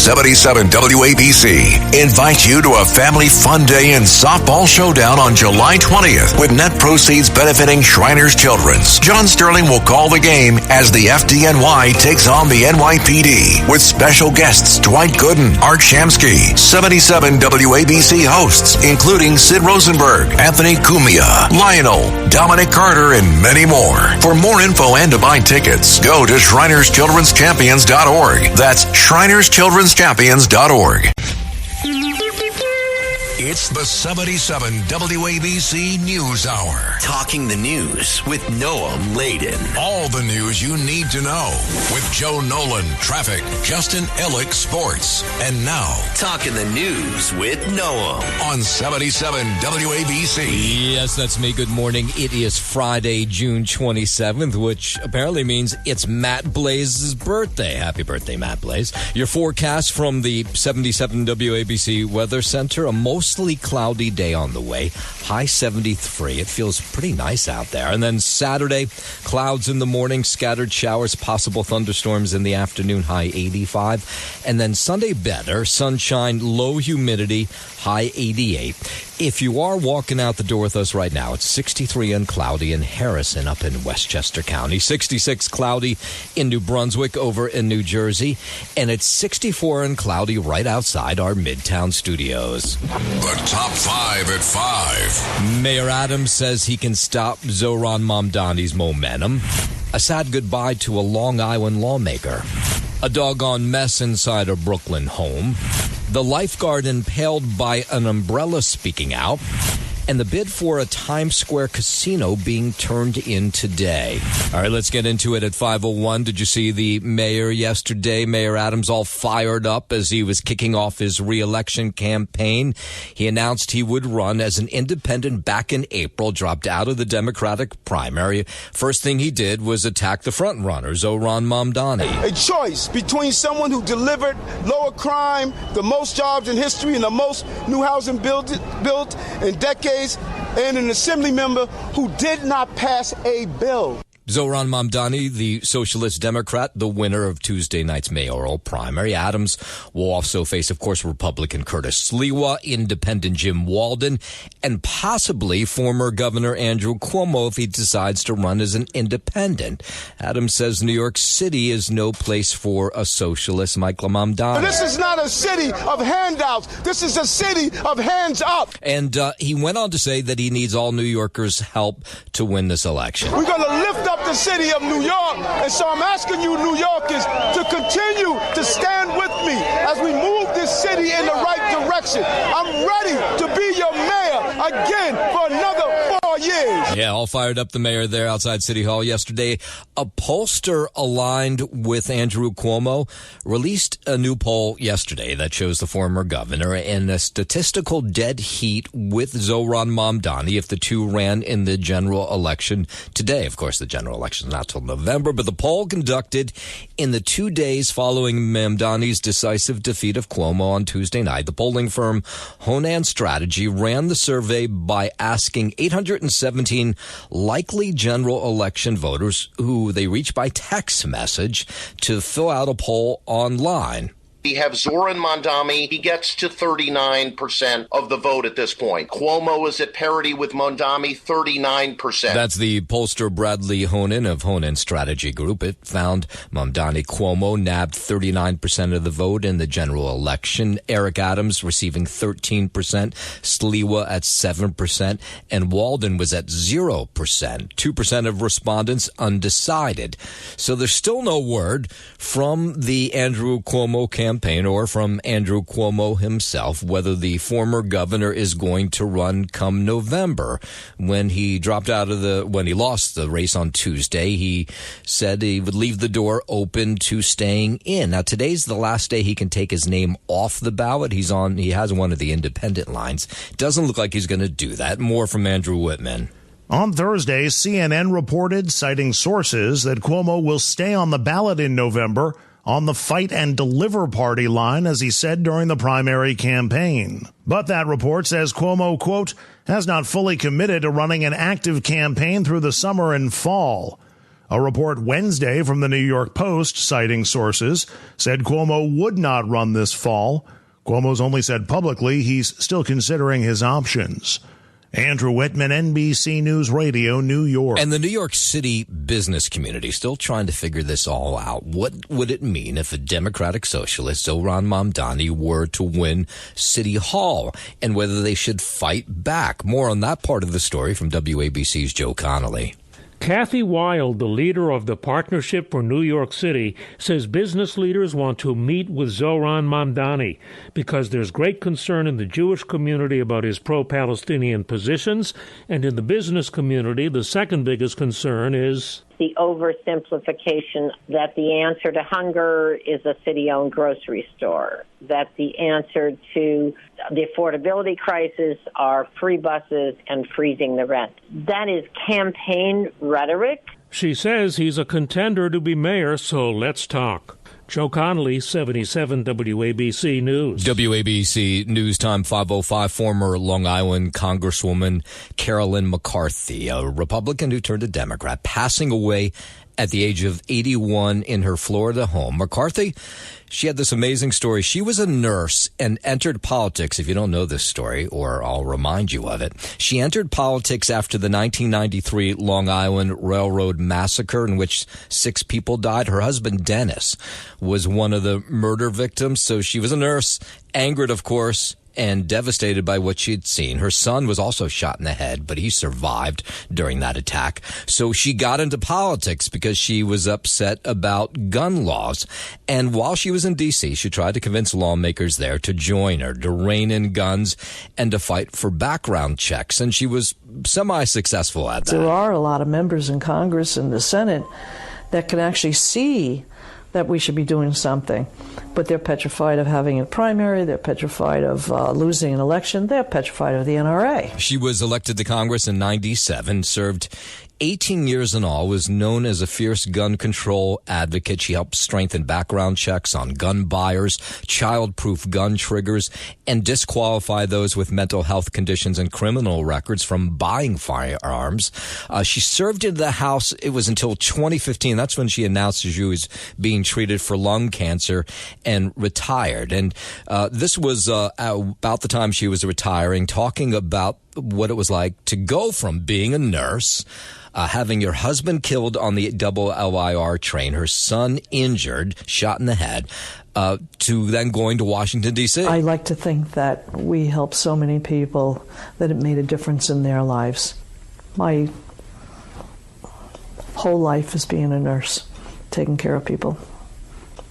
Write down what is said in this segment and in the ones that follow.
77 WABC invites you to a family fun day and softball showdown on July 20th with net proceeds benefiting Shriners Children's. John Sterling will call the game as the FDNY takes on the NYPD with special guests Dwight Gooden, Art Shamsky, 77 WABC hosts, including Sid Rosenberg, Anthony Cumia, Lionel, Dominic Carter, and many more. For more info and to buy tickets, go to ShrinersChildren'sChampions.org. That's ShrinersChildren'sChampions.org. It's the 77 WABC News Hour. Talking the news with Noam Laden. All the news you need to know with Joe Nolan, traffic, Justin Ellick, sports. And now, Talking the news with Noam on 77 WABC. Yes, that's me. Good morning. It is Friday, June 27th, which apparently means it's Matt Blaze's birthday. Happy birthday, Matt Blaze. Your forecast from the 77 WABC Weather Center, a mostly cloudy day on the way, high 73. It feels pretty nice out there. And then Saturday, clouds in the morning, scattered showers, possible thunderstorms in the afternoon, high 85. And then Sunday better, sunshine, low humidity, high 88. If you are walking out the door with us right now, it's 63 and cloudy in Harrison up in Westchester County, 66 cloudy in New Brunswick over in New Jersey, and it's 64 and cloudy right outside our Midtown studios. The top 5 at 5. Mayor Adams says he can stop Zohran Mamdani's momentum. A sad goodbye to a Long Island lawmaker. A doggone mess inside a Brooklyn home. The lifeguard impaled by an umbrella speaking out. And the bid for a Times Square casino being turned in today. All right, let's get into it at 5:01. Did you see the mayor yesterday? Mayor Adams all fired up as he was kicking off his re-election campaign. He announced he would run as an independent back in April, dropped out of the Democratic primary. First thing he did was attack the front runner, Zohran Mamdani. A choice between someone who delivered lower crime, the most jobs in history, and the most new housing built in decades, and an assembly member who did not pass a bill. Zohran Mamdani, the Socialist Democrat, the winner of Tuesday night's mayoral primary. Adams will also face, of course, Republican Curtis Sliwa, Independent Jim Walden, and possibly former Governor Andrew Cuomo if he decides to run as an independent. Adams says New York City is no place for a socialist, Michael Mamdani. This is not a city of handouts. This is a city of hands up. And he went on to say that he needs all New Yorkers' help to win this election. We're going to lift up the city of New York, and so I'm asking you, New Yorkers, to continue to stand with me as we move this city in the right direction. I'm ready to be your mayor again for another 4 years. Yeah, all fired up the mayor there outside City Hall yesterday. A pollster aligned with Andrew Cuomo released a new poll yesterday that shows the former governor in a statistical dead heat with Zohran Mamdani if the two ran in the general election today. Of course, the general election is not till November, but the poll conducted in the 2 days following Mamdani's decisive defeat of Cuomo on Tuesday night. The polling firm Honan Strategy ran the survey by asking 817 likely general election voters who they reached by text message to fill out a poll online. We have Zohran Mamdani. He gets to 39% of the vote at this point. Cuomo is at parity with Mamdani, 39%. That's the pollster Bradley Honan of Honan Strategy Group. It found Mamdani Cuomo nabbed 39% of the vote in the general election. Eric Adams receiving 13%, Sliwa at 7%, and Walden was at 0%. 2% of respondents undecided. So there's still no word from the Andrew Cuomo campaign or from Andrew Cuomo himself whether the former governor is going to run come November. When he lost the race on Tuesday, he said he would leave the door open to staying in. Now, today's the last day he can take his name off the ballot. He has one of the independent lines. Doesn't look like he's going to do that. More from Andrew Whitman. On Thursday, CNN reported, citing sources, that Cuomo will stay on the ballot in November on the Fight and Deliver party line, as he said during the primary campaign. But that report says Cuomo, quote, has not fully committed to running an active campaign through the summer and fall. A report Wednesday from the New York Post, citing sources, said Cuomo would not run this fall. Cuomo's only said publicly he's still considering his options. Andrew Whitman, NBC News Radio, New York. And the New York City business community still trying to figure this all out. What would it mean if a Democratic socialist, Zohran Mamdani, were to win City Hall, and whether they should fight back? More on that part of the story from WABC's Joe Connolly. Kathy Wild, the leader of the Partnership for New York City, says business leaders want to meet with Zohran Mamdani because there's great concern in the Jewish community about his pro-Palestinian positions, and in the business community, the second biggest concern is the oversimplification that the answer to hunger is a city-owned grocery store, that the answer to the affordability crisis are free buses and freezing the rent. That is campaign rhetoric. She says he's a contender to be mayor, so let's talk. Joe Connolly, 77 WABC News. WABC News Time 5:05. Former Long Island Congresswoman Carolyn McCarthy, a Republican who turned a Democrat, passing away at the age of 81 in her Florida home. McCarthy, she had this amazing story. She was a nurse and entered politics. If you don't know this story, or I'll remind you of it, she entered politics after the 1993 Long Island Railroad massacre in which 6 people died. Her husband, Dennis, was one of the murder victims. So she was a nurse, angered, of course, and devastated by what she'd seen. Her son was also shot in the head, but he survived during that attack. So she got into politics because she was upset about gun laws. And while she was in D.C., she tried to convince lawmakers there to join her, to rein in guns, and to fight for background checks. And she was semi-successful at that. There are a lot of members in Congress and the Senate that can actually see that we should be doing something. But they're petrified of having a primary. They're petrified of losing an election. They're petrified of the NRA. She was elected to Congress in 97, served 18 years in all, was known as a fierce gun control advocate. She helped strengthen background checks on gun buyers, child-proof gun triggers, and disqualify those with mental health conditions and criminal records from buying firearms. She served in the House. It was until 2015. That's when she announced she was being treated for lung cancer and retired. And this was about the time she was retiring, talking about what it was like to go from being a nurse, having your husband killed on the double LIR train, her son injured, shot in the head, to then going to Washington, D.C. I like to think that we help so many people that it made a difference in their lives. My whole life is being a nurse, taking care of people.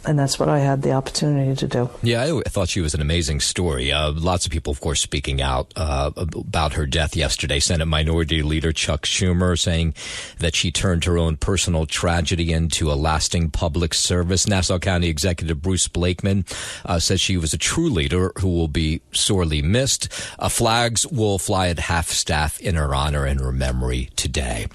And that's what I had the opportunity to do. Yeah, I thought she was an amazing story. Lots of people, of course, speaking out about her death yesterday. Senate Minority Leader Chuck Schumer saying that she turned her own personal tragedy into a lasting public service. Nassau County Executive Bruce Blakeman says she was a true leader who will be sorely missed. Flags will fly at half-staff in her honor and her memory today.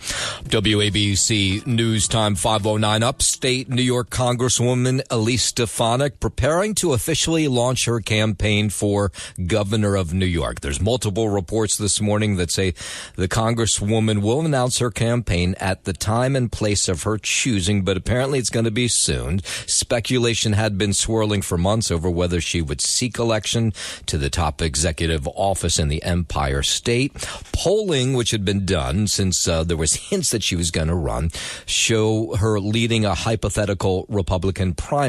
WABC News Time 5:09. Upstate New York Congresswoman Elise Stefanik preparing to officially launch her campaign for governor of New York. There's multiple reports this morning that say the Congresswoman will announce her campaign at the time and place of her choosing, but apparently it's going to be soon. Speculation had been swirling for months over whether she would seek election to the top executive office in the Empire State. Polling, which had been done since there was hints that she was going to run, show her leading a hypothetical Republican primary.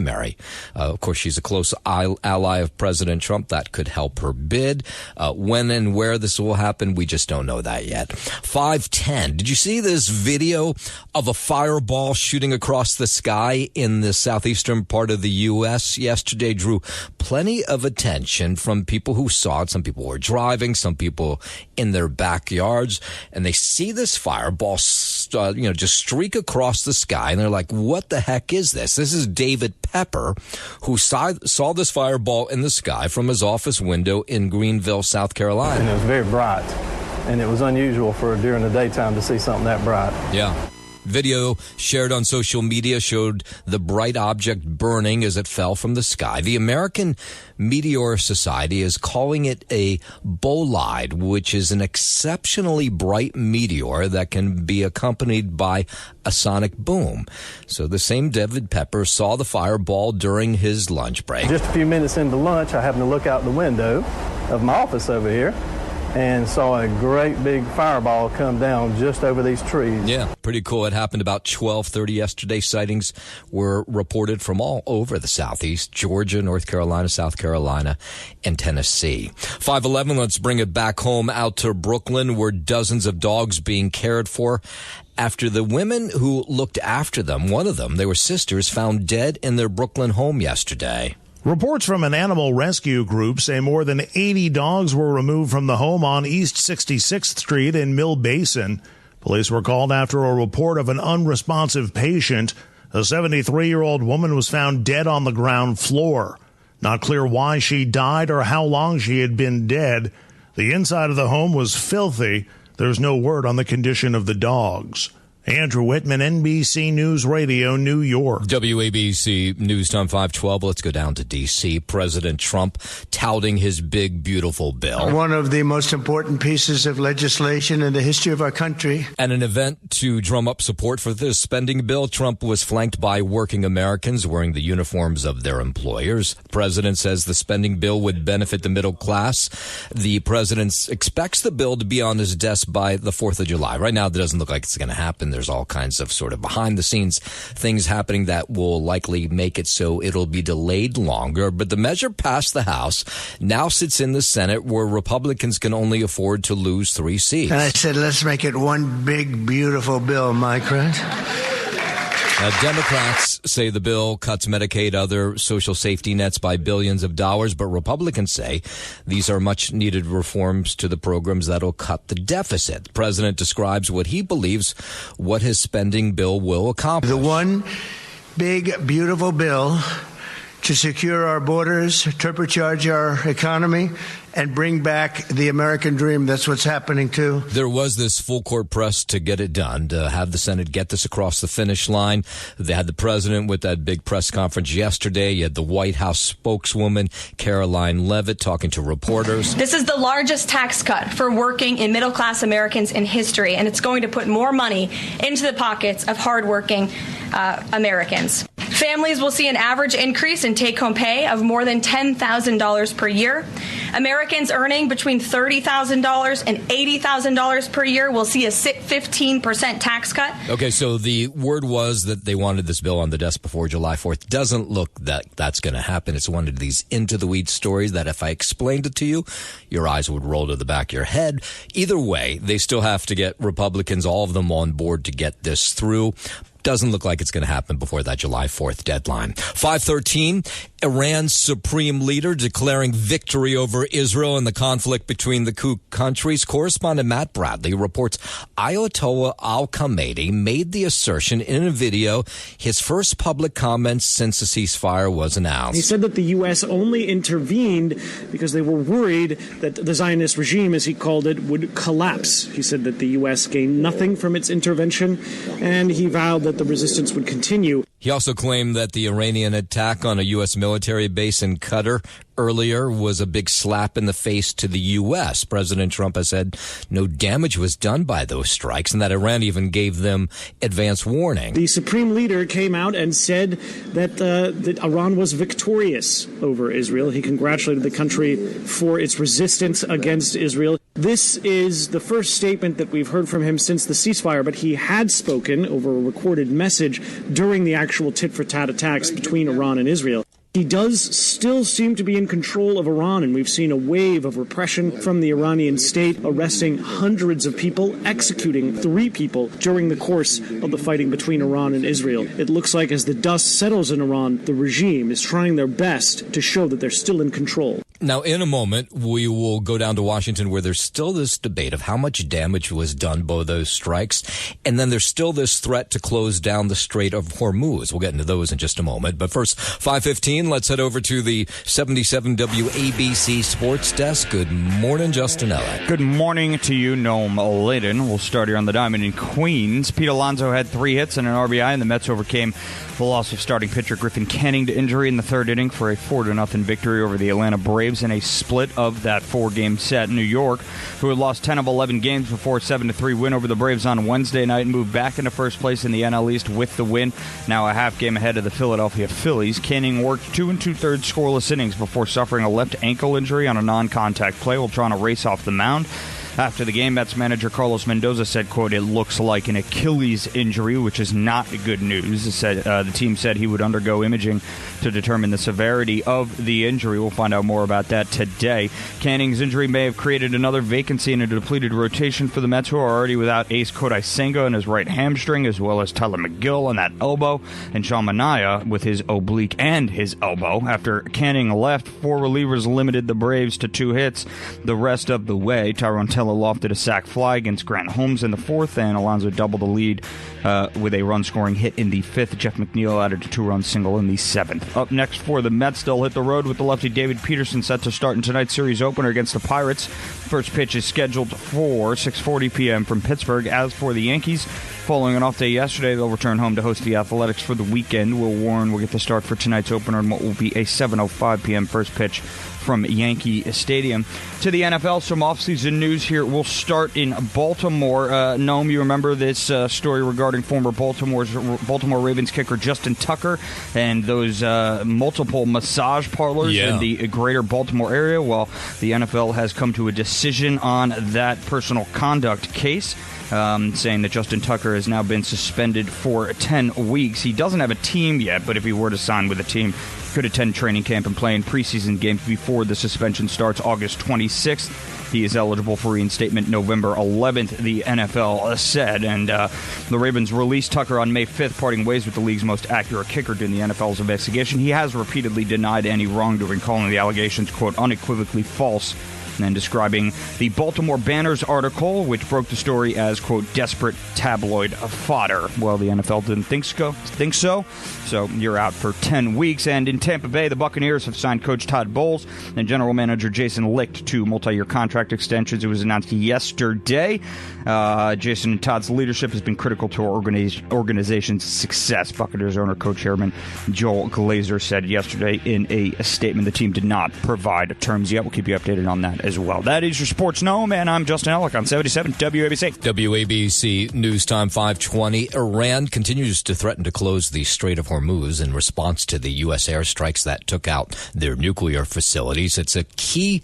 Of course, she's a close ally of President Trump. That could help her bid. When and where this will happen, we just don't know that yet. 5:10. Did you see this video of a fireball shooting across the sky in the southeastern part of the U.S. yesterday? Drew plenty of attention from people who saw it. Some people were driving, some people in their backyards, and they see this fireball, just streak across the sky, and they're like, what the heck is this? This is David Pepper, who saw this fireball in the sky from his office window in Greenville, South Carolina. And it was very bright, and it was unusual for during the daytime to see something that bright. Yeah. Video shared on social media showed the bright object burning as it fell from the sky. The American Meteor Society is calling it a bolide, which is an exceptionally bright meteor that can be accompanied by a sonic boom. So the same David Pepper saw the fireball during his lunch break. Just a few minutes into lunch, I happened to look out the window of my office over here and saw a great big fireball come down just over these trees. Yeah, pretty cool. It happened about 12:30 yesterday. Sightings were reported from all over the Southeast, Georgia, North Carolina, South Carolina, and Tennessee. 5:11, let's bring it back home out to Brooklyn, where dozens of dogs being cared for after the women who looked after them, one of them, they were sisters, found dead in their Brooklyn home yesterday. Reports from an animal rescue group say more than 80 dogs were removed from the home on East 66th Street in Mill Basin. Police were called after a report of an unresponsive patient. A 73-year-old woman was found dead on the ground floor. Not clear why she died or how long she had been dead. The inside of the home was filthy. There's no word on the condition of the dogs. Andrew Whitman, NBC News Radio, New York. WABC News Time 512. Let's go down to D.C. President Trump touting his big, beautiful bill. One of the most important pieces of legislation in the history of our country. At an event to drum up support for this spending bill, Trump was flanked by working Americans wearing the uniforms of their employers. The president says the spending bill would benefit the middle class. The president expects the bill to be on his desk by the 4th of July. Right now, it doesn't look like it's going to happen. There's all kinds of sort of behind-the-scenes things happening that will likely make it so it'll be delayed longer. But the measure passed the House, now sits in the Senate, where Republicans can only afford to lose 3 seats. And I said, let's make it one big, beautiful bill, my friend. Democrats say the bill cuts Medicaid, other social safety nets by billions of dollars, but Republicans say these are much-needed reforms to the programs that'll cut the deficit. The president describes what he believes what his spending bill will accomplish. The one big, beautiful bill to secure our borders, turbocharge our economy, and bring back the American dream. That's what's happening, too. There was this full-court press to get it done, to have the Senate get this across the finish line. They had the president with that big press conference yesterday. You had the White House spokeswoman, Caroline Leavitt, talking to reporters. This is the largest tax cut for working and middle-class Americans in history, and it's going to put more money into the pockets of hardworking Americans. Families will see an average increase in take-home pay of more than $10,000 per year. Americans earning between $30,000 and $80,000 per year will see a 15% tax cut. Okay, so the word was that they wanted this bill on the desk before July 4th. Doesn't look that that's going to happen. It's one of these into-the-weeds stories that if I explained it to you, your eyes would roll to the back of your head. Either way, they still have to get Republicans, all of them, on board to get this through. Doesn't look like it's going to happen before that July 4th deadline. 5:13, Iran's supreme leader declaring victory over Israel in the conflict between the two countries. Correspondent Matt Bradley reports Ayatollah al-Khamenei made the assertion in a video, his first public comments since the ceasefire was announced. He said that the U.S. only intervened because they were worried that the Zionist regime, as he called it, would collapse. He said that the U.S. gained nothing from its intervention, and he vowed that the resistance would continue. He also claimed that the Iranian attack on a U.S. military base in Qatar earlier was a big slap in the face to the U.S. President Trump has said no damage was done by those strikes and that Iran even gave them advance warning. The supreme leader came out and said that Iran was victorious over Israel. He congratulated the country for its resistance against Israel. This is the first statement that we've heard from him since the ceasefire, but he had spoken over a recorded message during the actual tit-for-tat attacks between Iran and Israel. He does still seem to be in control of Iran, and we've seen a wave of repression from the Iranian state, arresting hundreds of people, executing 3 people during the course of the fighting between Iran and Israel. It looks like as the dust settles in Iran, the regime is trying their best to show that they're still in control. Now, in a moment, we will go down to Washington where there's still this debate of how much damage was done by those strikes. And then there's still this threat to close down the Strait of Hormuz. We'll get into those in just a moment. But first, 5:15, let's head over to the 77 WABC Sports Desk. Good morning, Justin Ellick. Good morning to you, Noam Layden. We'll start here on the diamond in Queens. Pete Alonso had 3 hits and an RBI, and the Mets overcame the loss of starting pitcher Griffin Canning to injury in the third inning for a 4-0 victory over the Atlanta Braves in a split of that 4-game set. New York, who had lost 10 of 11 games before a 7-3 win over the Braves on Wednesday night, moved back into first place in the NL East with the win, now a half game ahead of the Philadelphia Phillies. Canning worked 2 2/3 scoreless innings before suffering a left ankle injury on a non-contact play while trying to race off the mound. After the game, Mets manager Carlos Mendoza said, quote, "It looks like an Achilles injury," which is not good news. The team said he would undergo imaging to determine the severity of the injury. We'll find out more about that today. Canning's injury may have created another vacancy in a depleted rotation for the Mets, who are already without Ace Kodai Senga in his right hamstring, as well as Tyler McGill on that elbow, and Sean Manaea with his oblique and his elbow. After Canning left, 4 relievers limited the Braves to 2 hits the rest of the way. Tyrone Taylor lofted a sac fly against Grant Holmes in the 4th, and Alonso doubled the lead with a run-scoring hit in the 5th. Jeff McNeil added a 2-run single in the 7th. Up next for the Mets, they'll hit the road with the lefty David Peterson set to start in tonight's series opener against the Pirates. First pitch is scheduled for 6:40 p.m. from Pittsburgh. As for the Yankees, following an off day yesterday, they'll return home to host the Athletics for the weekend. Will Warren will get the start for tonight's opener in what will be a 7:05 p.m. first pitch from Yankee Stadium. To the NFL, some offseason news here. We'll start in Baltimore. Noam, you remember this story regarding former Baltimore Ravens kicker Justin Tucker and those multiple massage parlors in the greater Baltimore area? Well, the NFL has come to a decision on that personal conduct case, saying that Justin Tucker has now been suspended for 10 weeks. He doesn't have a team yet, but if he were to sign with a team, could attend training camp and play in preseason games before the suspension starts August 26th. He is eligible for reinstatement November 11th, the NFL said. And the Ravens released Tucker on May 5th, parting ways with the league's most accurate kicker during the NFL's investigation. He has repeatedly denied any wrongdoing, calling the allegations, quote, unequivocally false, and describing the Baltimore Banner's article, which broke the story as, quote, desperate tabloid fodder. Well, the NFL didn't think so, so you're out for 10 weeks. And in Tampa Bay, the Buccaneers have signed coach Todd Bowles and general manager Jason Licht to multi-year contract extensions. It was announced yesterday. Jason and Todd's leadership has been critical to our organization's success, Buccaneers owner co-chairman Joel Glazer said yesterday in a statement. The team did not provide terms yet. We'll keep you updated on that as well. That is your Sports Gnome, and I'm Justin Ellick on 77 WABC. WABC News Time 5:20. Iran continues to threaten to close the Strait of Hormuz in response to the U.S. airstrikes that took out their nuclear facilities. It's a key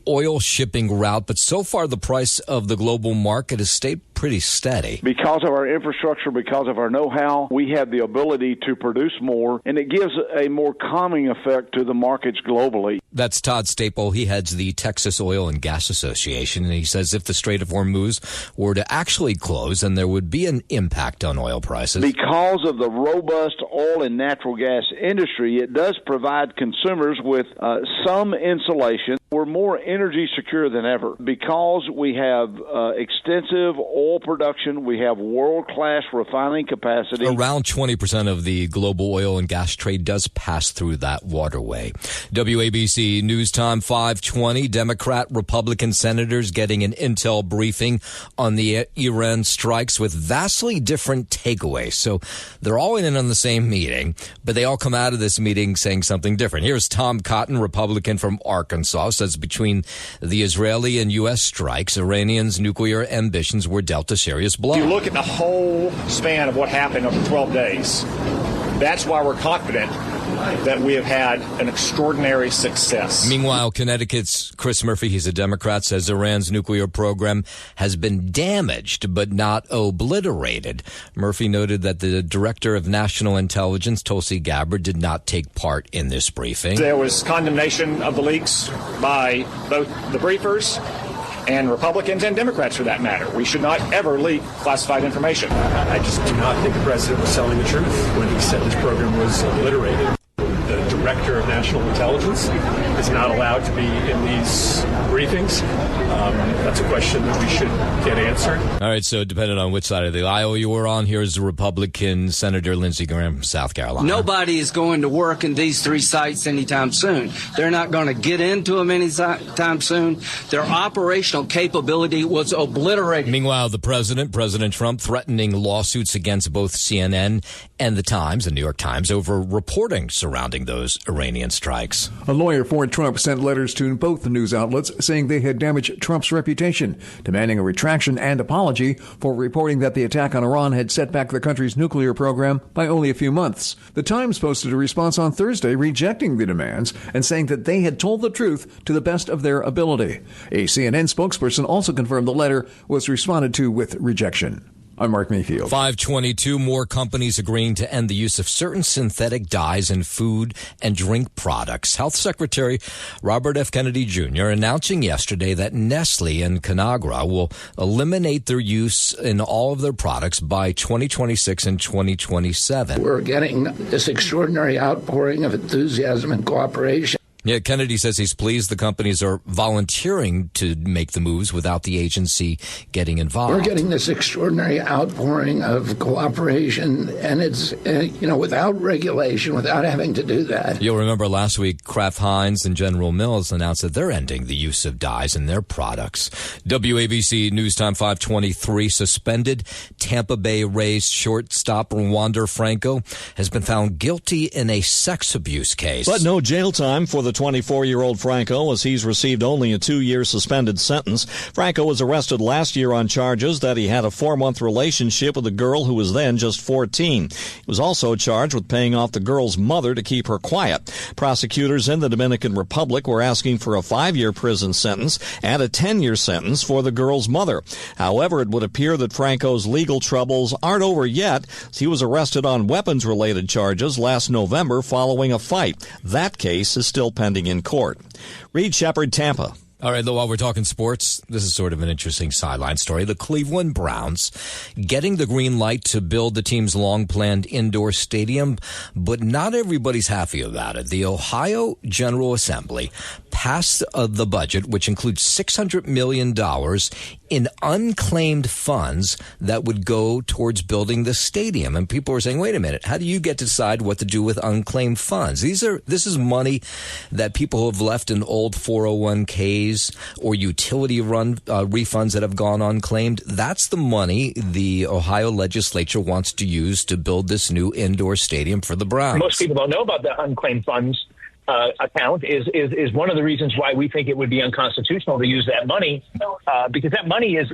oil shipping route, but so far the price of the global market has stayed pretty steady. Because of our infrastructure, because of our know-how, we have the ability to produce more, and it gives a more calming effect to the markets globally. That's Todd Staple. He heads the Texas Oil and Gas Association, and he says if the Strait of Hormuz were to actually close, then there would be an impact on oil prices. Because of the robust oil and natural gas industry, it does provide consumers with some insulation. We're more energy secure than ever because we have extensive oil production. We have world-class refining capacity. Around 20% of the global oil and gas trade does pass through that waterway. WABC News Time 5:20. Democrat, Republican senators getting an intel briefing on the Iran strikes with vastly different takeaways. So they're all in on the same meeting, but they all come out of this meeting saying something different. Here's Tom Cotton, Republican from Arkansas, says between the Israeli and U.S. strikes, Iranians' nuclear ambitions were dealt a serious blow. If you look at the whole span of what happened over 12 days, that's why we're confident that we have had an extraordinary success. Meanwhile, Connecticut's Chris Murphy, he's a Democrat, says Iran's nuclear program has been damaged but not obliterated. Murphy noted that the director of national intelligence, Tulsi Gabbard, did not take part in this briefing. There was condemnation of the leaks by both the briefers and Republicans and Democrats, for that matter. We should not ever leak classified information. I just do not think the president was telling the truth when he said this program was obliterated. The Director of National Intelligence is not allowed to be in these briefings. That's a question that we should get answered. All right, so depending on which side of the aisle you were on, here's the Republican Senator Lindsey Graham from South Carolina. Nobody is going to work in these three sites anytime soon. They're not going to get into them anytime soon. Their operational capability was obliterated. Meanwhile, President Trump, threatening lawsuits against both CNN and the New York Times, over reporting surrounding those Iranian strikes. A lawyer for Trump sent letters to both the news outlets saying they had damaged Trump's reputation, demanding a retraction and apology for reporting that the attack on Iran had set back the country's nuclear program by only a few months. The Times posted a response on Thursday rejecting the demands and saying that they had told the truth to the best of their ability. A CNN spokesperson also confirmed the letter was responded to with rejection. I'm Mark Mayfield. 522, more companies agreeing to end the use of certain synthetic dyes in food and drink products. Health Secretary Robert F. Kennedy Jr. announcing yesterday that Nestle and Conagra will eliminate their use in all of their products by 2026 and 2027. We're getting this extraordinary outpouring of enthusiasm and cooperation. Yeah, Kennedy says he's pleased the companies are volunteering to make the moves without the agency getting involved. We're getting this extraordinary outpouring of cooperation, and it's, without regulation, without having to do that. You'll remember last week, Kraft Heinz and General Mills announced that they're ending the use of dyes in their products. WABC News Time 523, suspended Tampa Bay Rays shortstop Wander Franco has been found guilty in a sex abuse case. But no jail time for the 24-year-old Franco, as he's received only a 2-year suspended sentence. Franco was arrested last year on charges that he had a 4-month relationship with a girl who was then just 14. He was also charged with paying off the girl's mother to keep her quiet. Prosecutors in the Dominican Republic were asking for a 5-year prison sentence and a 10-year sentence for the girl's mother. However, it would appear that Franco's legal troubles aren't over yet. He was arrested on weapons-related charges last November following a fight. That case is still pending in court. Reed Shepard, Tampa. All right, while we're talking sports, this is sort of an interesting sideline story. The Cleveland Browns getting the green light to build the team's long-planned indoor stadium, but not everybody's happy about it. The Ohio General Assembly passed the budget, which includes $600 million in unclaimed funds that would go towards building the stadium. And people are saying, wait a minute, how do you get to decide what to do with unclaimed funds? This is money that people have left in old 401ks or utility refunds that have gone unclaimed. That's the money the Ohio legislature wants to use to build this new indoor stadium for the Browns. Most people don't know about the unclaimed funds account is one of the reasons why we think it would be unconstitutional to use that money, because that money is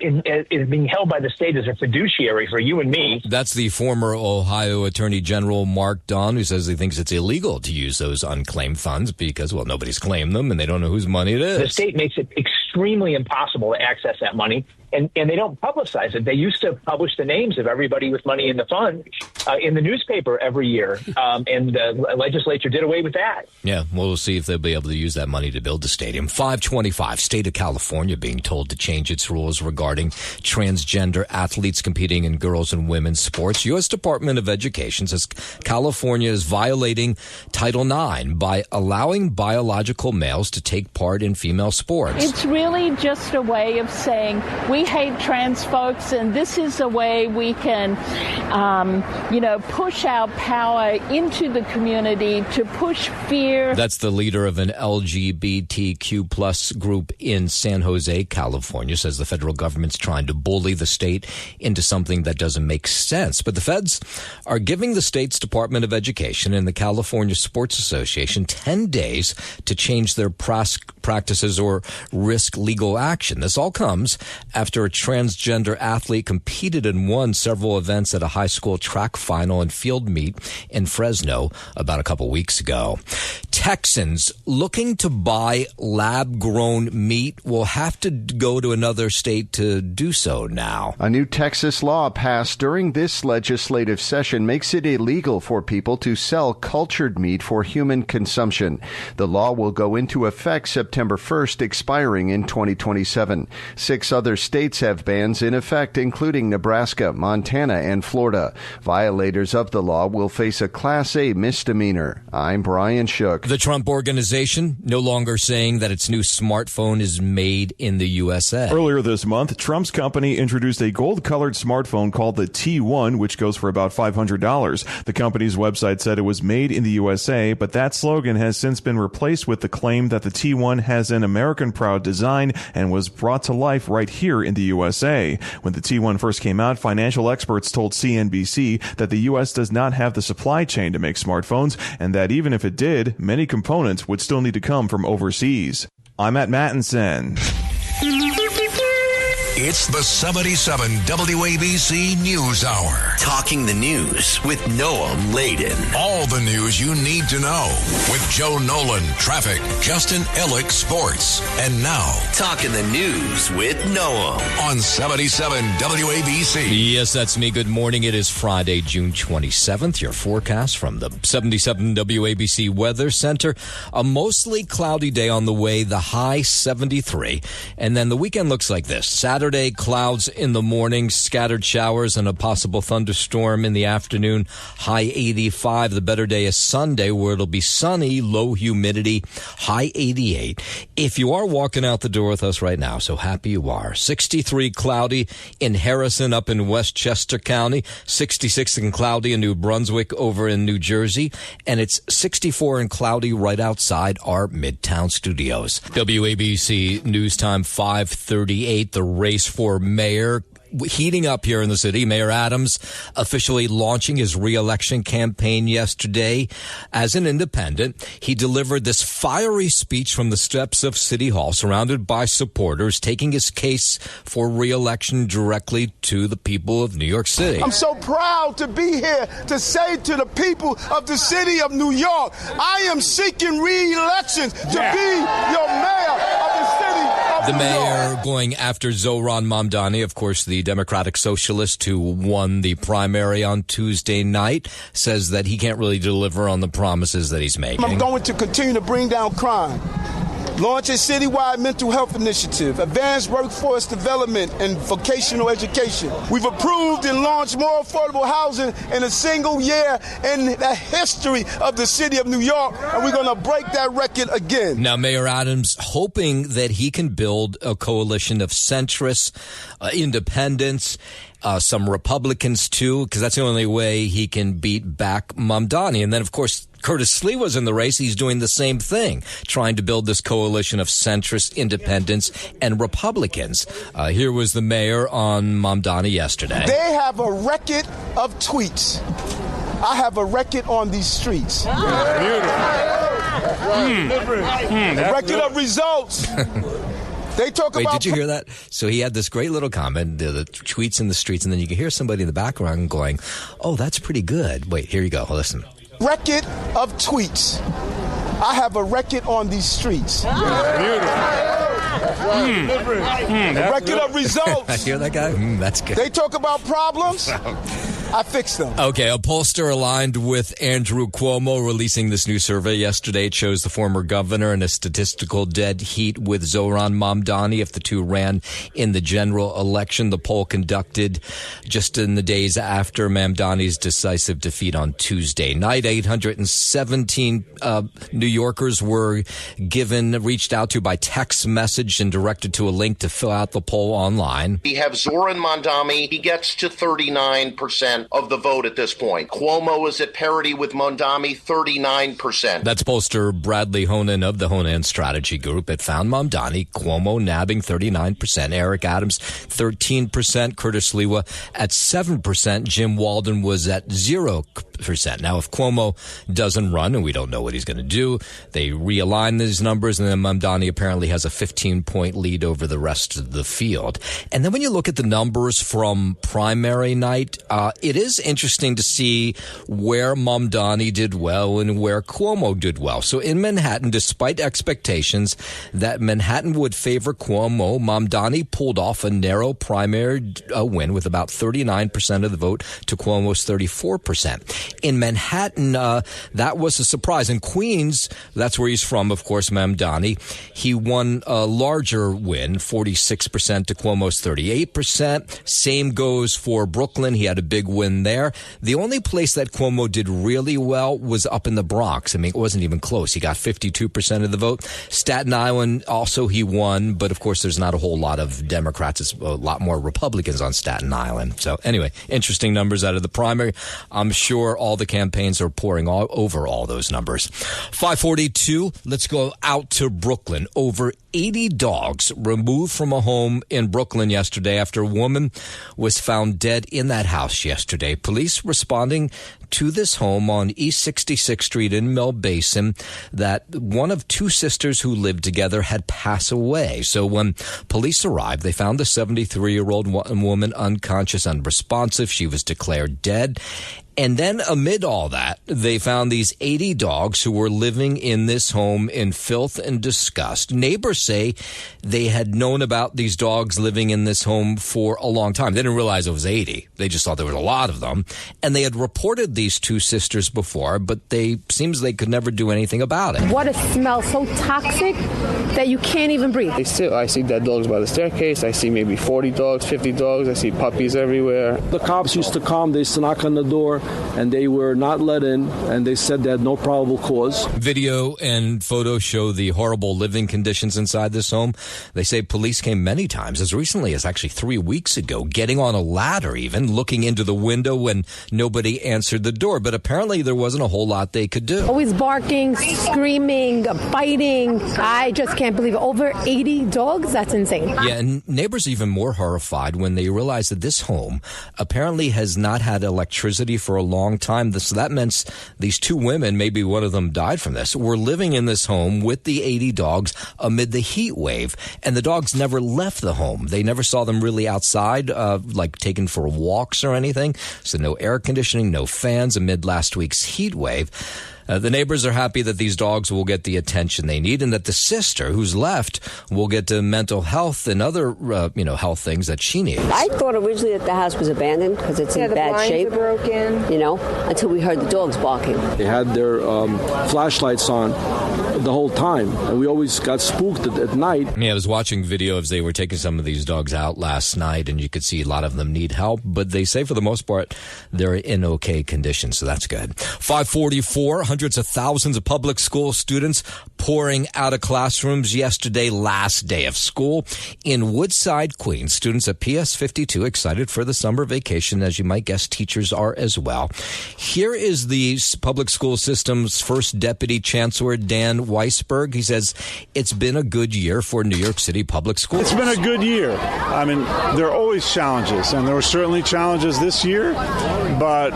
being held by the state as a fiduciary for you and me. That's the former Ohio Attorney General Mark Don, who says he thinks it's illegal to use those unclaimed funds because, well, nobody's claimed them and they don't know whose money it is. The state makes it extremely impossible to access that money, and they don't publicize it. They used to publish the names of everybody with money in the fund in the newspaper every year, and the legislature did away with that. Yeah, well, we'll see if they'll be able to use that money to build the stadium. 525, state of California being told to change its rules regarding transgender athletes competing in girls and women's sports. U.S. Department of Education says California is violating Title IX by allowing biological males to take part in female sports. It's really just a way of saying we hate trans folks, and this is a way we can, push our power into the community to push fear. That's the leader of an LGBTQ plus group in San Jose, California, says the federal government's trying to bully the state into something that doesn't make sense. But the feds are giving the state's Department of Education and the California Sports Association 10 days to change their practices or risk legal action. This all comes after a transgender athlete competed and won several events at a high school track final and field meet in Fresno about a couple weeks ago. Texans looking to buy lab-grown meat will have to go to another state to do so now. A new Texas law passed during this legislative session makes it illegal for people to sell cultured meat for human consumption. The law will go into effect September September 1st, expiring in 2027. 6 other states have bans in effect, including Nebraska, Montana, and Florida. Violators of the law will face a Class A misdemeanor. I'm Brian Shook. The Trump Organization no longer saying that its new smartphone is made in the USA. Earlier this month, Trump's company introduced a gold-colored smartphone called the T1, which goes for about $500. The company's website said it was made in the USA, but that slogan has since been replaced with the claim that the T1 has an American-proud design and was brought to life right here in the USA. When the T1 first came out, financial experts told CNBC that the U.S. does not have the supply chain to make smartphones, and that even if it did, many components would still need to come from overseas. I'm Matt Mattinson. It's the 77 WABC News Hour. Talking the news with Noam Laden. All the news you need to know with Joe Nolan, traffic, Justin Ellick, sports. And now, Talking the news with Noam on 77 WABC. Yes, that's me. Good morning. It is Friday, June 27th. Your forecast from the 77 WABC Weather Center. A mostly cloudy day on the way, the high 73. And then the weekend looks like this. Saturday, clouds in the morning, scattered showers and a possible thunderstorm in the afternoon, high 85. The better day is Sunday, where it'll be sunny, low humidity, high 88. If you are walking out the door with us right now, so happy you are. 63 cloudy in Harrison up in Westchester County, 66 and cloudy in New Brunswick over in New Jersey, and it's 64 and cloudy right outside our Midtown studios. WABC News Time 5:38, the race for mayor heating up here in the city. Mayor Adams officially launching his re-election campaign yesterday as an independent. He delivered this fiery speech from the steps of City Hall, surrounded by supporters, taking his case for re-election directly to the people of New York City. I'm so proud to be here to say to the people of the city of New York, I am seeking re-election to be your mayor of the city of The New mayor York. going after Zohran Mamdani, of course, the Democratic Socialist who won the primary on Tuesday night, says that he can't really deliver on the promises that he's making. I'm going to continue to bring down crime, launch a citywide mental health initiative, advance workforce development and vocational education. We've approved and launched more affordable housing in a single year in the history of the city of New York, and we're going to break that record again. Now, Mayor Adams hoping that he can build a coalition of centrists, independents, some Republicans too, because that's the only way he can beat back Mamdani. And then, of course, Curtis Lee was in the race. He's doing the same thing, trying to build this coalition of centrist independents and Republicans. Here was the mayor on Mamdani yesterday. They have a record of tweets. I have a record on these streets. A record of results. They talk Wait, about. did you hear that? So he had this great little comment, the tweets in the streets, and then you can hear somebody in the background going, oh, that's pretty good. Wait, here you go. Listen. Record of tweets. I have a record on these streets. A record of results. I hear that guy? That's good. They talk about problems. I fixed them. Okay, a pollster aligned with Andrew Cuomo releasing this new survey yesterday. It shows the former governor in a statistical dead heat with Zohran Mamdani if the two ran in the general election. The poll conducted just in the days after Mamdani's decisive defeat on Tuesday night. 817 New Yorkers were reached out to by text message and directed to a link to fill out the poll online. We have Zohran Mamdani. He gets to 39% of the vote at this point. Cuomo is at parity with Mamdani, 39%. That's pollster Bradley Honan of the Honan Strategy Group. It found Mamdani, Cuomo nabbing 39%, Eric Adams 13%, Curtis Lewa at 7%, Jim Walden was at 0%. Now, if Cuomo doesn't run, and we don't know what he's going to do, they realign these numbers, and then Mamdani apparently has a 15-point lead over the rest of the field. And then when you look at the numbers from primary night, it is interesting to see where Mamdani did well and where Cuomo did well. So in Manhattan, despite expectations that Manhattan would favor Cuomo, Mamdani pulled off a narrow primary win with about 39% of the vote to Cuomo's 34%. In Manhattan, that was a surprise. In Queens, that's where he's from, of course, Mamdani. He won a larger win, 46% to Cuomo's 38%. Same goes for Brooklyn. He had a big win there. The only place that Cuomo did really well was up in the Bronx. I mean, it wasn't even close. He got 52% of the vote. Staten Island, also he won, but of course there's not a whole lot of Democrats. It's a lot more Republicans on Staten Island. So anyway, interesting numbers out of the primary. I'm sure all the campaigns are pouring over all those numbers. 542, let's go out to Brooklyn. Over 80 dogs removed from a home in Brooklyn yesterday after a woman was found dead in that house yesterday. Police responding to this home on East 66th Street in Mill Basin that one of two sisters who lived together had passed away. So when police arrived, they found the 73-year-old woman unconscious, unresponsive. She was declared dead. And then amid all that, they found these 80 dogs who were living in this home in filth and disgust. Neighbors say they had known about these dogs living in this home for a long time. They didn't realize it was 80. They just thought there was a lot of them. And they had reported these two sisters before, but seems they could never do anything about it. What a smell, so toxic that you can't even breathe. I see dead dogs by the staircase. I see maybe 40 dogs, 50 dogs. I see puppies everywhere. The cops used to come. They used to knock on the door, and they were not let in, and they said they had no probable cause. Video and photos show the horrible living conditions inside this home. They say police came many times, as recently as actually 3 weeks ago, getting on a ladder even, looking into the window when nobody answered the door. But apparently there wasn't a whole lot they could do. Always barking, screaming, biting. I just can't believe it. Over 80 dogs? That's insane. Yeah, and neighbors even more horrified when they realized that this home apparently has not had electricity for a long time. So that meant these two women, maybe one of them died from this, were living in this home with the 80 dogs amid the heat wave. And the dogs never left the home. They never saw them really outside, like taken for walks or anything. So no air conditioning, no fans amid last week's heat wave. The neighbors are happy that these dogs will get the attention they need and that the sister who's left will get the mental health and other, health things that she needs. I thought originally that the house was abandoned because it's in bad shape. The blinds are broken. Until we heard the dogs barking. They had their flashlights on the whole time, and we always got spooked at night. Yeah, I was watching video as they were taking some of these dogs out last night, and you could see a lot of them need help, but they say for the most part they're in okay condition, so that's good. 544, hundreds of thousands of public school students pouring out of classrooms yesterday, last day of school. In Woodside, Queens, students at PS 52 excited for the summer vacation, as you might guess teachers are as well. Here is the public school system's first deputy chancellor, Dan Weisberg. He says it's been a good year for New York City public schools. It's been a good year. I mean, there are always challenges, and there were certainly challenges this year, but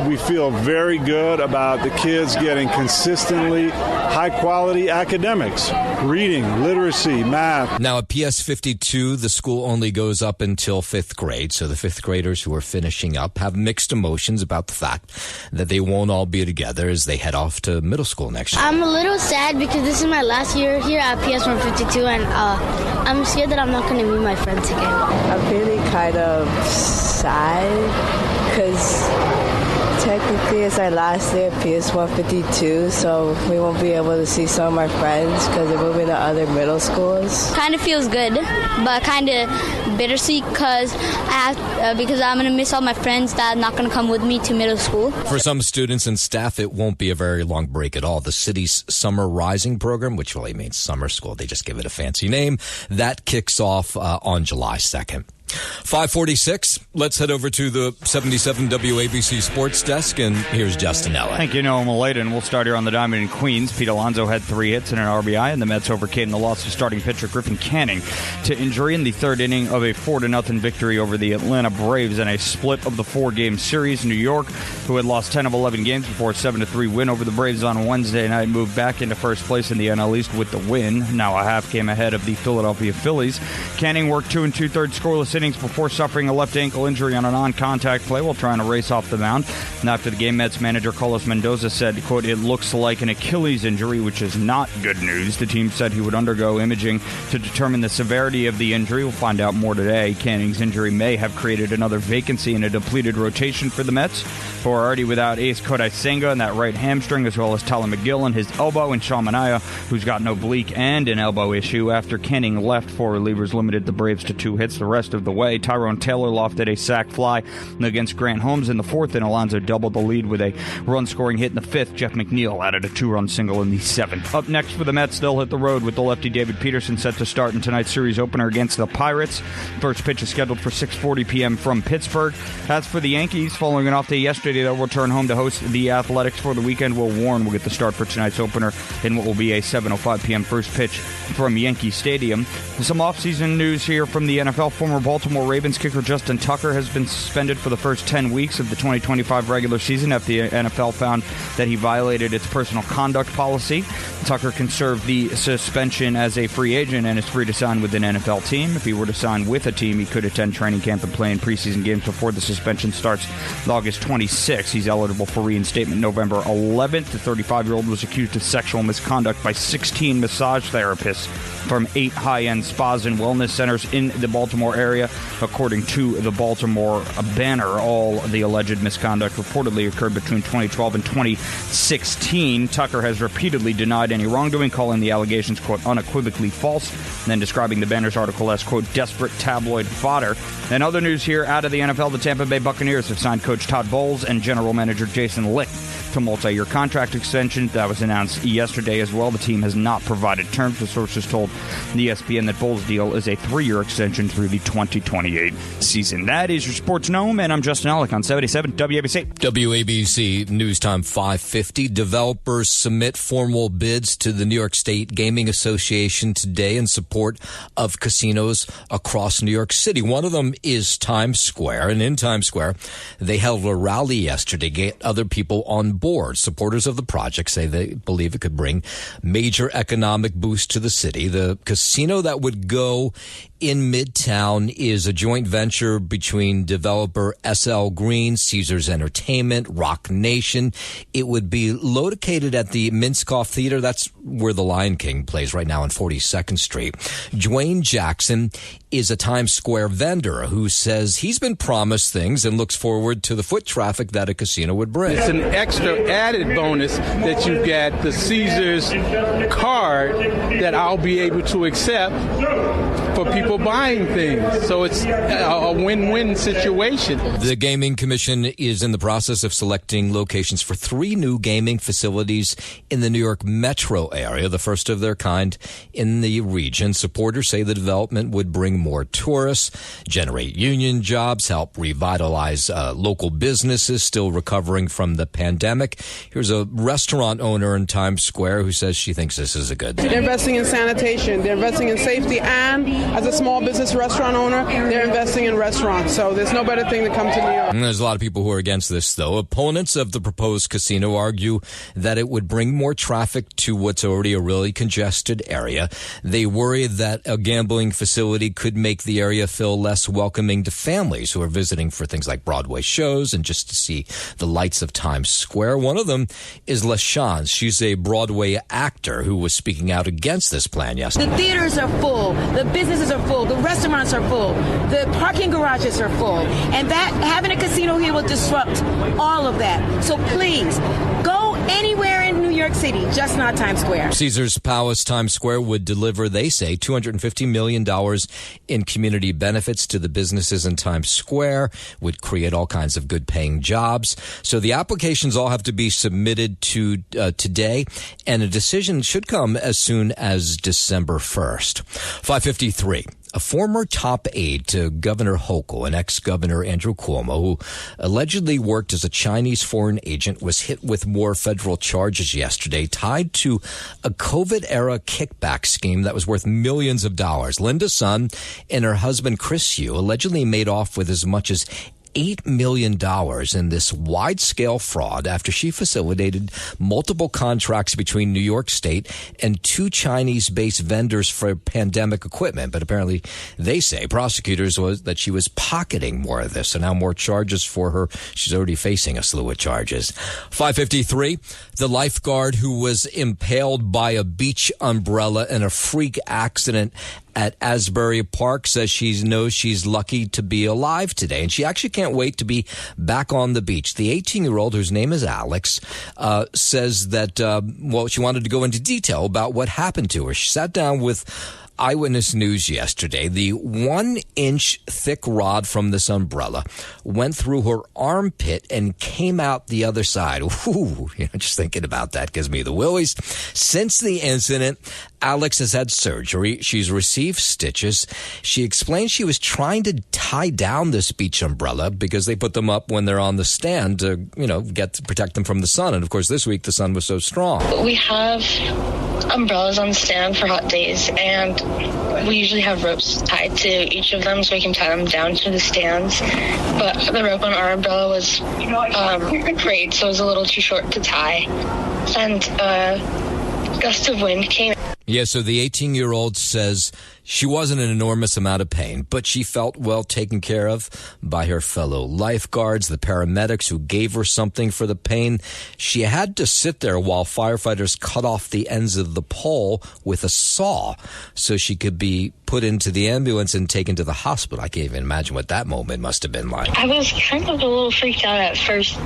we feel very good about the kids getting consistently high-quality academics, reading, literacy, math. Now, at PS 52, the school only goes up until 5th grade, so the 5th graders who are finishing up have mixed emotions about the fact that they won't all be together as they head off to middle school next year. I'm a little sad because this is my last year here at PS 152, and I'm scared that I'm not going to meet my friends again. I'm feeling kind of sad because technically it's our last day at PS 152, so we won't be able to see some of our friends because they're moving to other middle schools. Kind of feels good, but kind of bittersweet because I'm going to miss all my friends that are not going to come with me to middle school. For some students and staff, it won't be a very long break at all. The city's Summer Rising program, which really means summer school, they just give it a fancy name, that kicks off on July 2nd. 546, let's head over to the 77 WABC Sports Desk, and here's Justin Ella. Thank you, Noah Maladen. We'll start here on the diamond in Queens. Pete Alonso had 3 hits and an RBI, and the Mets overcame the loss of starting pitcher Griffin Canning to injury in the third inning of a 4-0 victory over the Atlanta Braves in a split of the 4-game series. New York, who had lost 10 of 11 games before a 7-3 win over the Braves on Wednesday night, moved back into first place in the NL East with the win. Now a half game ahead of the Philadelphia Phillies. Canning worked 2 2/3 scoreless innings innings before suffering a left ankle injury on a non-contact play while trying to race off the mound. And after the game, Mets manager Carlos Mendoza said, quote, "It looks like an Achilles injury, which is not good news." The team said he would undergo imaging to determine the severity of the injury. We'll find out more today. Canning's injury may have created another vacancy in a depleted rotation for the Mets, who are already without ace Kodai Senga and that right hamstring, as well as Tyler McGill and his elbow, and Sean Manaea, who's got an oblique and an elbow issue. After Canning left, four relievers limited the Braves to 2 hits the rest of the way. Tyrone Taylor lofted a sac fly against Grant Holmes in the 4th, and Alonso doubled the lead with a run-scoring hit in the 5th. Jeff McNeil added a 2-run single in the 7th. Up next for the Mets, they'll hit the road with the lefty David Peterson set to start in tonight's series opener against the Pirates. First pitch is scheduled for 6:40 p.m. from Pittsburgh. As for the Yankees, following an off day yesterday, they'll return home to host the Athletics for the weekend. Will Warren will get the start for tonight's opener in what will be a 7:05 p.m. first pitch from Yankee Stadium. Some offseason news here from the NFL. Former Baltimore Ravens kicker Justin Tucker has been suspended for the first 10 weeks of the 2025 regular season after the NFL found that he violated its personal conduct policy. Tucker can serve the suspension as a free agent and is free to sign with an NFL team. If he were to sign with a team, he could attend training camp and play in preseason games before the suspension starts August 26. He's eligible for reinstatement November 11th. The 35-year-old was accused of sexual misconduct by 16 massage therapists from 8 high-end spas and wellness centers in the Baltimore area. According to the Baltimore Banner, all the alleged misconduct reportedly occurred between 2012 and 2016. Tucker has repeatedly denied any wrongdoing, calling the allegations, quote, unequivocally false, and then describing the Banner's article as, quote, desperate tabloid fodder. And other news here out of the NFL, the Tampa Bay Buccaneers have signed coach Todd Bowles and general manager Jason Licht to multi-year contract extension. That was announced yesterday as well. The team has not provided terms. The sources told the ESPN that Bowles' deal is a 3-year extension through the 2028 season. That is your Sports Gnome, and I'm Justin Ellick on 77 WABC. WABC News Time 5:50. Developers submit formal bids to the New York State Gaming Association today in support of casinos across New York City. One of them is Times Square, and in Times Square, they held a rally yesterday to get other people on board. Supporters of the project say they believe it could bring major economic boost to the city. The casino that would go in Midtown is a joint venture between developer SL Green, Caesars Entertainment, Rock Nation. It would be located at the Minskoff Theater. That's where the Lion King plays right now on 42nd Street. Dwayne Jackson is a Times Square vendor who says he's been promised things and looks forward to the foot traffic that a casino would bring. It's an extra added bonus that you get the Caesars card that I'll be able to accept for people buying things. So it's a win-win situation. The Gaming Commission is in the process of selecting locations for 3 new gaming facilities in the New York metro area, the first of their kind in the region. Supporters say the development would bring more tourists, generate union jobs, help revitalize local businesses still recovering from the pandemic. Here's a restaurant owner in Times Square who says she thinks this is a good thing. They're investing in sanitation, they're investing in safety, and as a small business restaurant owner, they're investing in restaurants. So there's no better thing to come to New York. And there's a lot of people who are against this, though. Opponents of the proposed casino argue that it would bring more traffic to what's already a really congested area. They worry that a gambling facility could make the area feel less welcoming to families who are visiting for things like Broadway shows and just to see the lights of Times Square. One of them is LaShawn. She's a Broadway actor who was speaking out against this plan yesterday. The theaters are full. The businesses are full. The restaurants are full. The parking garages are full. And that having a casino here will disrupt all of that. So please, go anywhere in New York City, just not Times Square. Caesars Palace Times Square would deliver, they say, $250 million in community benefits to the businesses in Times Square, would create all kinds of good-paying jobs. So the applications all have to be submitted to today, and a decision should come as soon as December 1st. 5:53. A former top aide to Governor Hochul and ex-Governor Andrew Cuomo, who allegedly worked as a Chinese foreign agent, was hit with more federal charges yesterday tied to a COVID-era kickback scheme that was worth millions of dollars. Linda Sun and her husband Chris Yu allegedly made off with as much as $8 million in this wide-scale fraud after she facilitated multiple contracts between New York State and 2 Chinese-based vendors for pandemic equipment. But apparently, they say, prosecutors, was that she was pocketing more of this. So now more charges for her. She's already facing a slew of charges. 5:53, the lifeguard who was impaled by a beach umbrella in a freak accident at Asbury Park says she knows she's lucky to be alive today, and she actually can't wait to be back on the beach. The 18-year-old, whose name is Alex, says that, she wanted to go into detail about what happened to her. She sat down with Eyewitness News yesterday. The 1-inch thick rod from this umbrella went through her armpit and came out the other side. Ooh, just thinking about that gives me the willies. Since the incident, Alex has had surgery. She's received stitches. She explained she was trying to tie down this beach umbrella because they put them up when they're on the stand to, protect them from the sun. And of course, this week the sun was so strong. We have umbrellas on the stand for hot days, and we usually have ropes tied to each of them so we can tie them down to the stands. But the rope on our umbrella was frayed, so it was a little too short to tie. And a gust of wind came. Yeah, so the 18-year-old says she wasn't in an enormous amount of pain, but she felt well taken care of by her fellow lifeguards, the paramedics who gave her something for the pain. She had to sit there while firefighters cut off the ends of the pole with a saw so she could be put into the ambulance and taken to the hospital. I can't even imagine what that moment must have been like. I was kind of a little freaked out at first,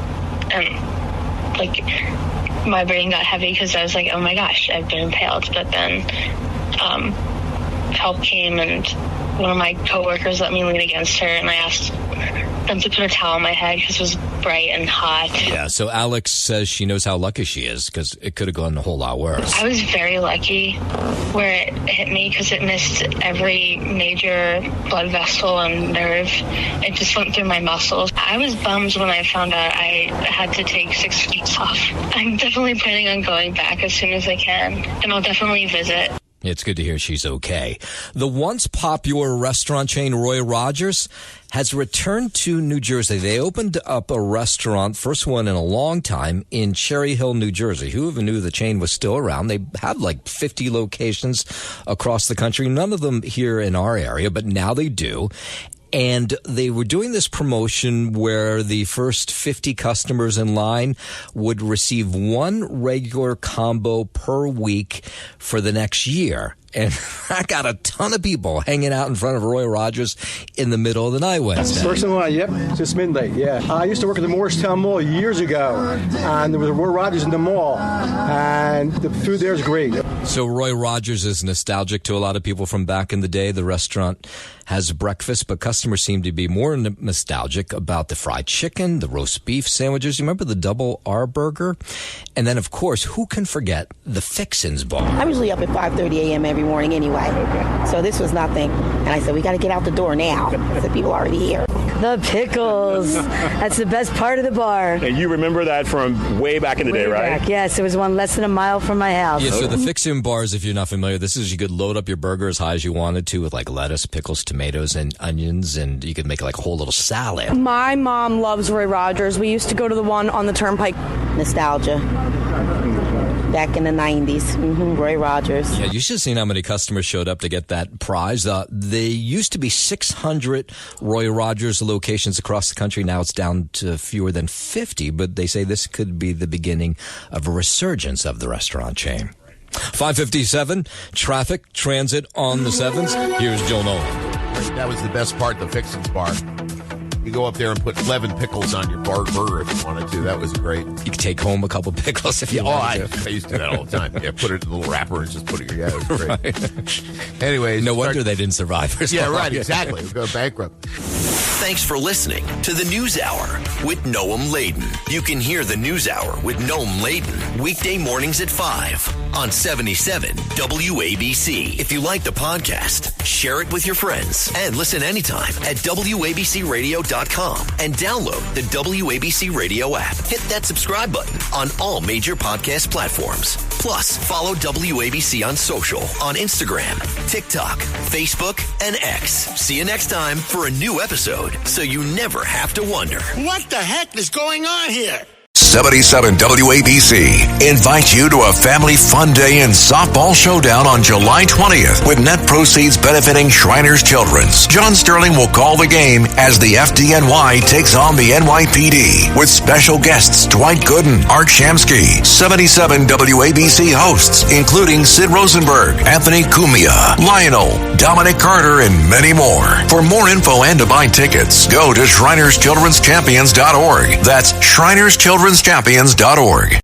my brain got heavy because I was like, oh my gosh, I've been impaled. But then help came, and one of my coworkers let me lean against her, and I asked them to put a towel on my head because it was bright and hot. Yeah, so Alex says she knows how lucky she is because it could have gone a whole lot worse. I was very lucky where it hit me because it missed every major blood vessel and nerve. It just went through my muscles. I was bummed when I found out I had to take 6 weeks off. I'm definitely planning on going back as soon as I can, and I'll definitely visit. It's good to hear she's okay. The once popular restaurant chain Roy Rogers has returned to New Jersey. They opened up a restaurant, first one in a long time, in Cherry Hill, New Jersey. Whoever knew the chain was still around? They had like 50 locations across the country, none of them here in our area, but now they do. And they were doing this promotion where the first 50 customers in line would receive 1 regular combo per week for the next year. And I got a ton of people hanging out in front of Roy Rogers in the middle of the night Wednesday. First in line, yep, since midnight, yeah. I used to work at the Morristown Mall years ago, and there was a Roy Rogers in the mall, and the food there is great. So Roy Rogers is nostalgic to a lot of people from back in the day. The restaurant has breakfast, but customers seem to be more nostalgic about the fried chicken, the roast beef sandwiches. You remember the double R burger? And then, of course, who can forget the Fixins bar? I'm usually up at 5:30 a.m. every morning anyway. Okay. So this was nothing. And I said, we got to get out the door now. The people are already here. The pickles. That's the best part of the bar. And you remember that from way back in the day, right? Back. Yes, it was one less than a mile from my house. Yeah, so the Fixin bars, if you're not familiar, this is you could load up your burger as high as you wanted to with like lettuce, pickles, tomatoes, and onions, and you could make like a whole little salad. My mom loves Roy Rogers. We used to go to the one on the Turnpike. Nostalgia. Back in the 90s, Roy Rogers. Yeah, you should have seen how many customers showed up to get that prize. There used to be 600 Roy Rogers locations across the country. Now it's down to fewer than 50, but they say this could be the beginning of a resurgence of the restaurant chain. 5:57, traffic, transit on the 7s. Here's Joe Nolan. That was the best part, the Fixins bar. You go up there and put 11 pickles on your burger if you wanted to. That was great. You could take home a couple pickles if you wanted to. I used to do that all the time. Yeah, put it in a little wrapper and just put it. Yeah, it was great. Right. Anyway, no wonder they didn't survive. Yeah, right. Exactly. We'll go bankrupt. Thanks for listening to the News Hour with Noam Laden. You can hear the News Hour with Noam Laden weekday mornings at 5 on 77 WABC. If you like the podcast, share it with your friends and listen anytime at WABCRadio.com and download the WABC Radio app. Hit that subscribe button on all major podcast platforms. Plus, follow WABC on social, on Instagram, TikTok, Facebook, and X. See you next time for a new episode, so you never have to wonder. What the heck is going on here? 77 WABC invites you to a family fun day in softball showdown on July 20th with net proceeds benefiting Shriners Children's. John Sterling will call the game as the FDNY takes on the NYPD with special guests Dwight Gooden, Art Shamsky, 77 WABC hosts including Sid Rosenberg, Anthony Cumia, Lionel, Dominic Carter, and many more. For more info and to buy tickets, go to ShrinersChildren'sChampions.org. That's ShrinersChildren'sChampions.org.